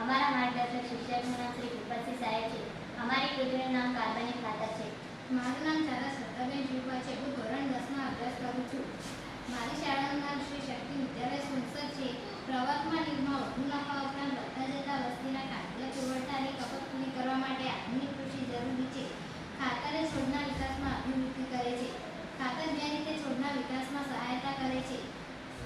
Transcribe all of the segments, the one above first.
અમારા માર્ગદર્શક શિક્ષકનું નામ શ્રી ભૂપતસિંહ સાહેબ છે. અમારી કૃતિનું નામ કાર્બનિક ખાતર છે. મારું નામ ચારા સત્તાબેન શિવપા છે. હું ધોરણ 10માં અભ્યાસ કરું છું. મારી શાળાનું નામ શ્રી શક્તિ વિદ્યાલય સુનસર છે. પ્રવર્તમાન યુગમાં વધુ નફા ઉપરાંત વધતા જતા વસ્તીના ખાદ્ય પુરવઠાની ખપત પૂરી કરવા માટે આધુનિક કૃષિ જરૂરી છે. ખાતર એ છોડના વિકાસમાં અભિવૃદ્ધિ કરે છે. ખાતર જે રીતે છોડના વિકાસમાં સહાયતા કરે છે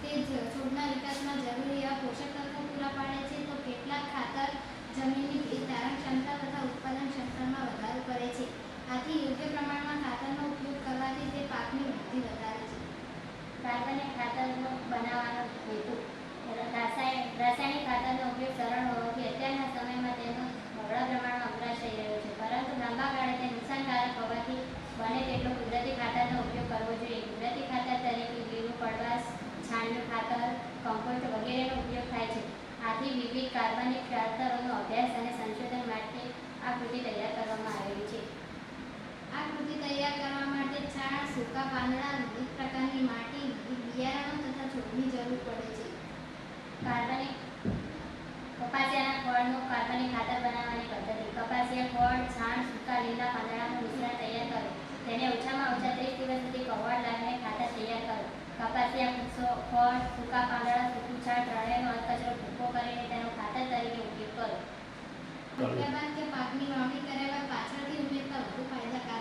તે છોડના વિકાસમાં જરૂરી એવા પોષક તત્વો પૂરા પાડે છે, તો કેટલાક ખાતર જમીનની ભેજ ધારણ ક્ષમતા તથા ઉત્પાદન ક્ષમતામાં વધારો કરે છે. આથી યોગ્ય પ્રમાણમાં ખાતરનો ઉપયોગ કરવાથી તે પાકની વૃદ્ધિ વધારે છે. કાર્બનિક ખાતર બનાવવાનો હેતુ. રાસાયણિક ખાતરનો ઉપયોગ સરળ હોવાથી અત્યારના સમયમાં તેનો બહોળા પ્રમાણમાં વપરાશ થઈ રહ્યો છે, પરંતુ લાંબા ગાળે તે નુકસાનકારક હોવાથી બને તેટલો કુદરતી ખાતરનો ઉપયોગ કરવો જોઈએ. કુદરતી ખાતર તરીકે લીલું કડવાશ, છાણિયું ખાતર, કમ્પોસ્ટ વગેરેનો ઉપયોગ થાય છે. આથી વિવિધ કાર્બનિક ખાતરોનો અભ્યાસ અને સંશોધન માટે આ કૃતિ તૈયાર કરવામાં આવેલી છે. આ કૃતિ તૈયાર કરવા માટે છાણ, સૂકા પાંદડા, વિવિધ પ્રકારની માટી, વિવિધ બિયારણો તથા છોડની જરૂર પડે છે. કપાસિયાના ખોળનું કાર્બનિક ખાતર બનાવવાની પદ્ધતિ. કપાસિયા ખોળ, છાણ, સૂકા લીલા પાંદડાનું મિશ્રણ તૈયાર કરો. તેને ઓછામાં ઓછા 30 દિવસ સુધી કવળ લાવીને ખાતર તૈયાર કરો. કપાસિયા ખોળ, સૂકા પાંદડા, સૂકું છાણ ત્રણેયનો અધકચરો ભૂકો કરીને તેનો ખાતર તરીકે ઉપયોગ કરો. ત્યારબાદ કે પાકની વાવણી કર્યા બાદ પાછળથી ઉમેરતા વધુ ફાયદાકારક